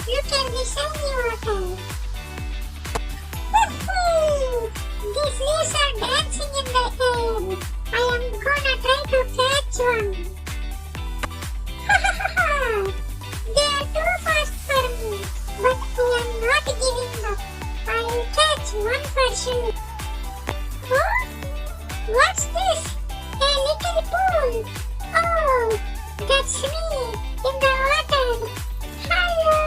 Look at the shiny water. Woohoo! These leaves are dancing in the air. I am gonna try to catch one. They are too fast for me, but I am not giving up. I will catch one for sure. Huh? What's this? A little pool. Oh, that's me in the water. Hello.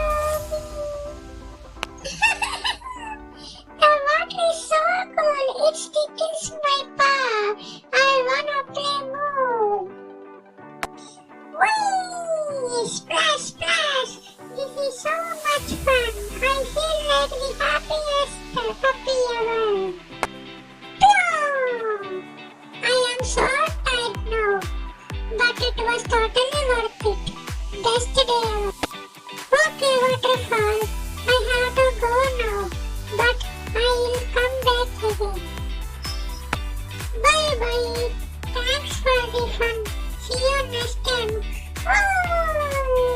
The water is so cool. It tickles my paw. I wanna play more. Whee! Splash, splash. This is so much fun. I feel like the happiest puppy ever. Phew! I am so tired now, but it was totally worth it. Best day ever. Okay, Waterfall, I have to go now, but I will come back again. Bye bye. Thanks for the fun. See you next time. Woo!